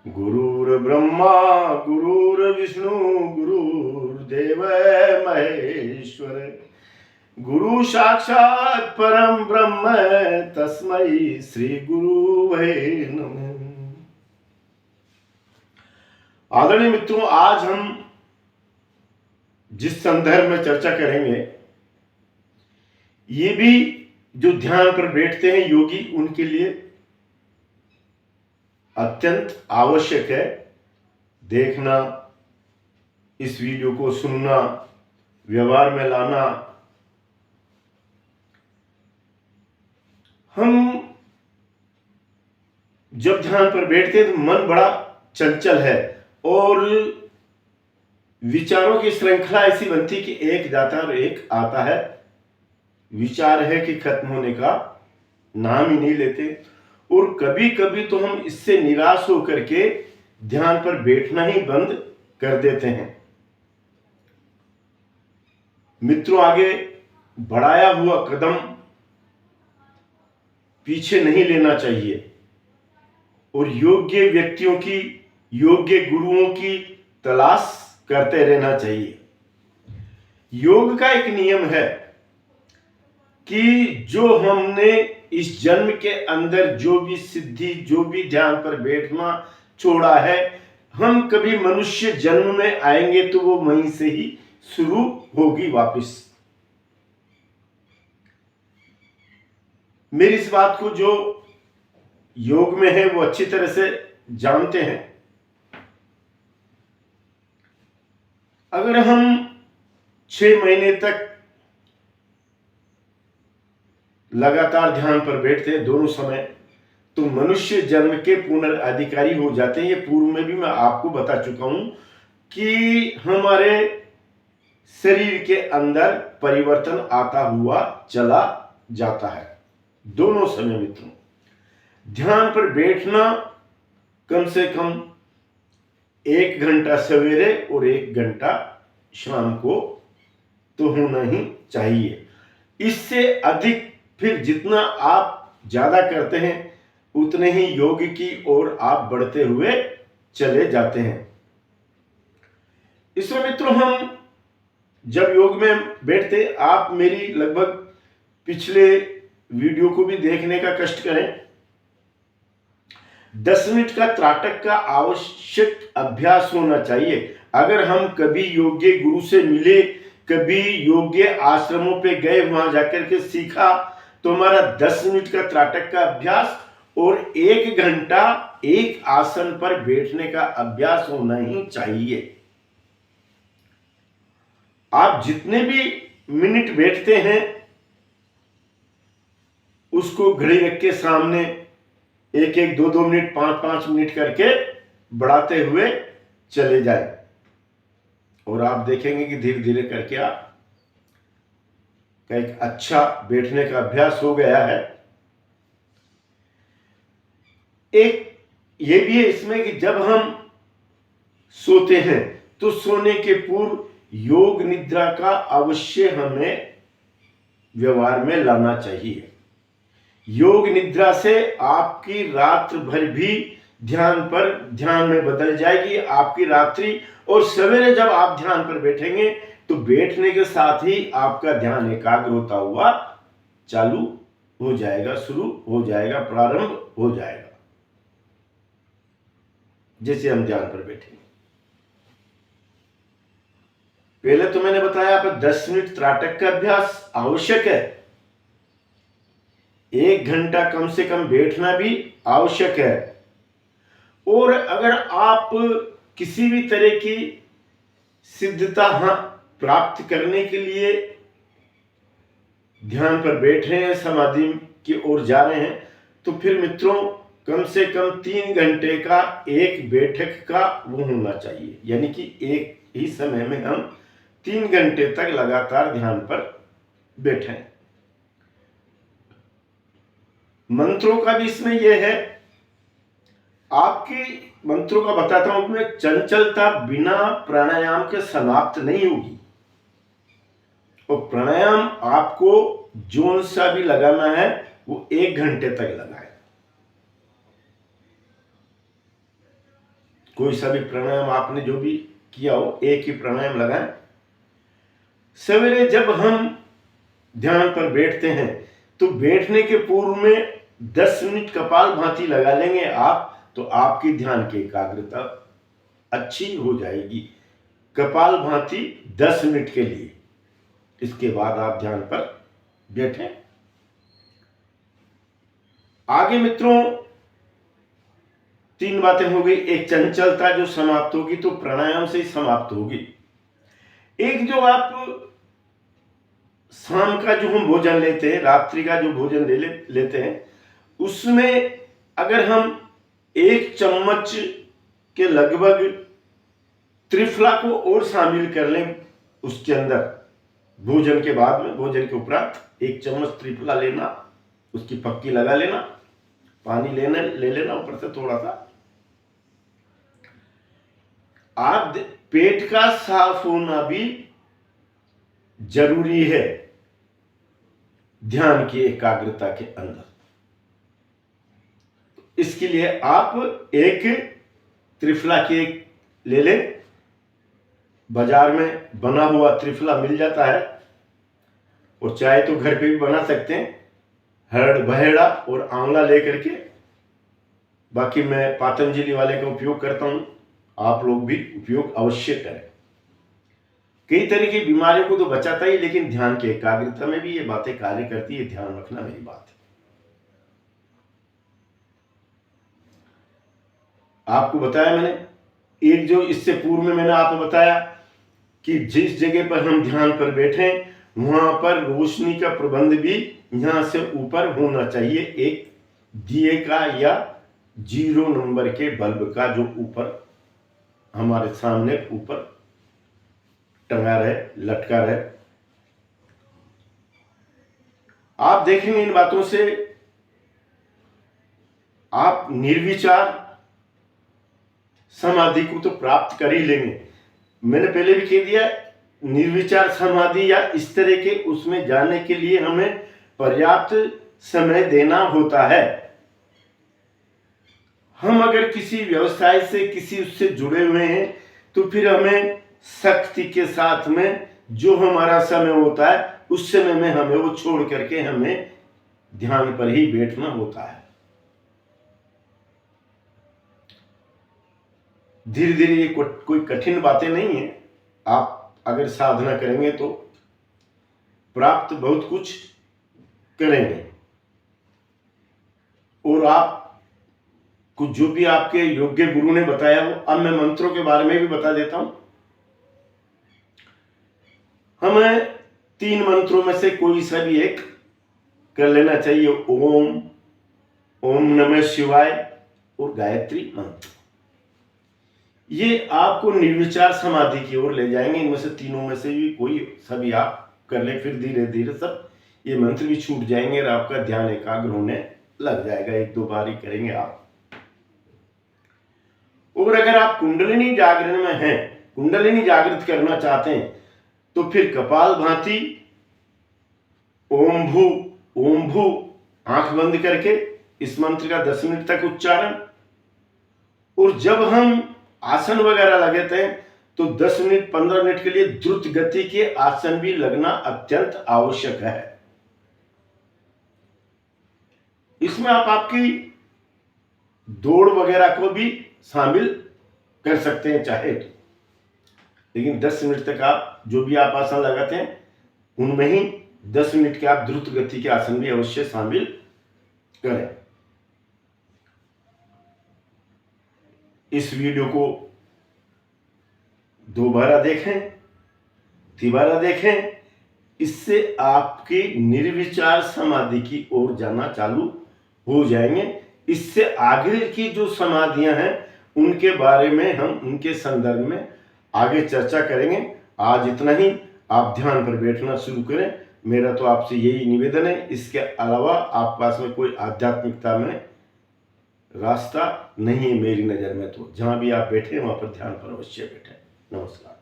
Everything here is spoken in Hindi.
गुरुर्ब्रह्मा गुरुर्विष्णु गुरुर्देव महेश्वर गुरु साक्षात परम ब्रह्म तस्मै श्री गुरुवे नमः। आदरणीय मित्रों, आज हम जिस संदर्भ में चर्चा करेंगे, ये भी जो ध्यान पर बैठते हैं योगी, उनके लिए अत्यंत आवश्यक है। देखना, इस वीडियो को सुनना, व्यवहार में लाना। हम जब ध्यान पर बैठते हैं तो मन बड़ा चंचल है और विचारों की श्रृंखला ऐसी बनती कि एक जाता और एक आता है। विचार है कि खत्म होने का नाम ही नहीं लेते और कभी कभी तो हम इससे निराश होकर के ध्यान पर बैठना ही बंद कर देते हैं। मित्रों, आगे बढ़ाया हुआ कदम पीछे नहीं लेना चाहिए और योग्य व्यक्तियों की, योग्य गुरुओं की तलाश करते रहना चाहिए। योग का एक नियम है कि जो हमने इस जन्म के अंदर जो भी सिद्धि, जो भी ध्यान पर बैठना छोड़ा है, हम कभी मनुष्य जन्म में आएंगे तो वो वहीं से ही शुरू होगी वापस। मेरी इस बात को जो योग में है वो अच्छी तरह से जानते हैं। अगर हम 6 महीने तक लगातार ध्यान पर बैठते हैं दोनों समय, तो मनुष्य जन्म के पुनर्अधिकारी हो जाते हैं। ये पूर्व में भी मैं आपको बता चुका हूं कि हमारे शरीर के अंदर परिवर्तन आता हुआ चला जाता है दोनों समय। मित्रों, ध्यान पर बैठना कम से कम 1 घंटा सवेरे और 1 घंटा शाम को तो होना ही चाहिए। इससे अधिक फिर जितना आप ज्यादा करते हैं उतने ही योग की ओर आप बढ़ते हुए चले जाते हैं। इसमें मित्रों, हम जब योग में बैठते, आप मेरी लगभग पिछले वीडियो को भी देखने का कष्ट करें। 10 मिनट का त्राटक का आवश्यक अभ्यास होना चाहिए। अगर हम कभी योग्य गुरु से मिले, कभी योग्य आश्रमों पे गए, वहां जाकर के सीखा, तो हमारा 10 मिनट का त्राटक का अभ्यास और 1 घंटा एक आसन पर बैठने का अभ्यास होना ही चाहिए। आप जितने भी मिनट बैठते हैं उसको घड़ी रख के सामने 1-1, 2-2 मिनट, 5-5 मिनट करके बढ़ाते हुए चले जाए और आप देखेंगे कि धीरे धीरे करके आप का एक अच्छा बैठने का अभ्यास हो गया है। एक ये भी है इसमें कि जब हम सोते हैं तो सोने के पूर्व योग निद्रा का अवश्य हमें व्यवहार में लाना चाहिए। योग निद्रा से आपकी रात भर भी ध्यान में बदल जाएगी आपकी रात्रि, और सवेरे जब आप ध्यान पर बैठेंगे तो बैठने के साथ ही आपका ध्यान एकाग्र होता हुआ चालू हो जाएगा, शुरू हो जाएगा, प्रारंभ हो जाएगा। जैसे हम ध्यान पर बैठेंगे, पहले तो मैंने बताया आप 10 मिनट त्राटक का अभ्यास आवश्यक है। 1 घंटा कम से कम बैठना भी आवश्यक है। और अगर आप किसी भी तरह की सिद्धता प्राप्त करने के लिए ध्यान पर बैठ रहे हैं, समाधि की ओर जा रहे हैं, तो फिर मित्रों कम से कम 3 घंटे का एक बैठक का वो होना चाहिए। यानी कि एक ही समय में हम 3 घंटे तक लगातार ध्यान पर बैठे। मंत्रों का भी इसमें यह है, आपकी मंत्रों का बताता हूं मैं, चंचलता बिना प्राणायाम के समाप्त नहीं होगी। और प्राणायाम आपको जोन सा भी लगाना है वो 1 घंटे तक लगाए। कोई सा भी प्राणायाम आपने जो भी किया हो, एक ही प्राणायाम लगाएं। सवेरे जब हम ध्यान पर बैठते हैं तो बैठने के पूर्व में 10 मिनट कपालभाति लगा लेंगे आप, तो आपकी ध्यान की एकाग्रता अच्छी हो जाएगी। कपालभाति 10 मिनट के लिए, इसके बाद आप ध्यान पर बैठें। आगे मित्रों 3 बातें हो गई। एक चंचलता जो समाप्त होगी तो प्राणायाम से ही समाप्त होगी। एक जो आप शाम का जो हम भोजन लेते हैं, रात्रि का जो भोजन लेते हैं, उसमें अगर हम 1 चम्मच के लगभग त्रिफला को और शामिल कर लें उसके अंदर, भोजन के बाद में, भोजन के उपरांत 1 चम्मच त्रिफला लेना, उसकी पक्की लगा लेना, पानी ले लेना ऊपर से थोड़ा सा। आप पेट का साफ होना भी जरूरी है ध्यान की एकाग्रता के अंदर। इसके लिए आप एक त्रिफला केक ले लें। बाजार में बना हुआ त्रिफला मिल जाता है, और चाहे तो घर पे भी बना सकते हैं, हरड़ बहेड़ा और आंवला लेकर के। बाकी मैं पतंजलि वाले का उपयोग करता हूं, आप लोग भी उपयोग अवश्य करें। कई तरह की बीमारियों को तो बचाता ही, लेकिन ध्यान की एकाग्रता में भी ये बातें कार्य करती है, ध्यान रखना मेरी बात है। आपको बताया मैंने, एक जो इससे पूर्व में मैंने आपको बताया कि जिस जगह पर हम ध्यान पर बैठे वहां पर रोशनी का प्रबंध भी यहां से ऊपर होना चाहिए। एक दिए का या 0 नंबर के बल्ब का जो ऊपर हमारे सामने ऊपर टंगा रहे, लटका रहे। आप देखेंगे इन बातों से आप निर्विचार समाधि को तो प्राप्त कर ही लेंगे। मैंने पहले भी कह दिया, निर्विचार समाधि या इस तरह के उसमें जाने के लिए हमें पर्याप्त समय देना होता है। हम अगर किसी व्यवसाय से, किसी उससे जुड़े हुए हैं, तो फिर हमें सख्ती के साथ में जो हमारा समय होता है उस समय में हमें वो छोड़ करके हमें ध्यान पर ही बैठना होता है। धीरे धीरे ये कोई कठिन बातें नहीं है। आप अगर साधना करेंगे तो प्राप्त बहुत कुछ करेंगे। और आप कुछ जो भी आपके योग्य गुरु ने बताया हो, अब मैं मंत्रों के बारे में भी बता देता हूं। हमें 3 मंत्रों में से कोई सा भी एक कर लेना चाहिए। ओम, ओम नमः शिवाय और गायत्री मंत्र। ये आपको निर्विचार समाधि की ओर ले जाएंगे। इनमें से तीनों में से भी कोई सभी आप कर ले, फिर धीरे धीरे सब ये मंत्र भी छूट जाएंगे और आपका ध्यान एकाग्र होने लग जाएगा। 1-2 बार ही करेंगे आप। और अगर आप कुंडलिनी जागरण में हैं, कुंडलिनी जागृत करना चाहते हैं, तो फिर कपालभाति, ओम भू, ओम भू, आंख बंद करके इस मंत्र का 10 मिनट तक उच्चारण। और जब हम आसन वगैरह लगाते हैं तो 10 मिनट 15 मिनट के लिए द्रुत गति के आसन भी लगना अत्यंत आवश्यक है। इसमें आप आपकी दौड़ वगैरह को भी शामिल कर सकते हैं चाहे तो, लेकिन 10 मिनट तक आप जो भी आप आसन लगाते हैं उनमें ही 10 मिनट के आप द्रुत गति के आसन भी अवश्य शामिल करें। इस वीडियो को दोबारा देखें, तिबारा देखें। इससे आपकी निर्विचार समाधि की ओर जाना चालू हो जाएंगे। इससे आगे की जो समाधियां हैं उनके बारे में हम उनके संदर्भ में आगे चर्चा करेंगे। आज इतना ही। आप ध्यान पर बैठना शुरू करें, मेरा तो आपसे यही निवेदन है। इसके अलावा आप पास में कोई आध्यात्मिकता में रास्ता नहीं है मेरी नज़र में। तो जहाँ भी आप बैठे वहाँ पर ध्यान पर अवश्य बैठे। नमस्कार।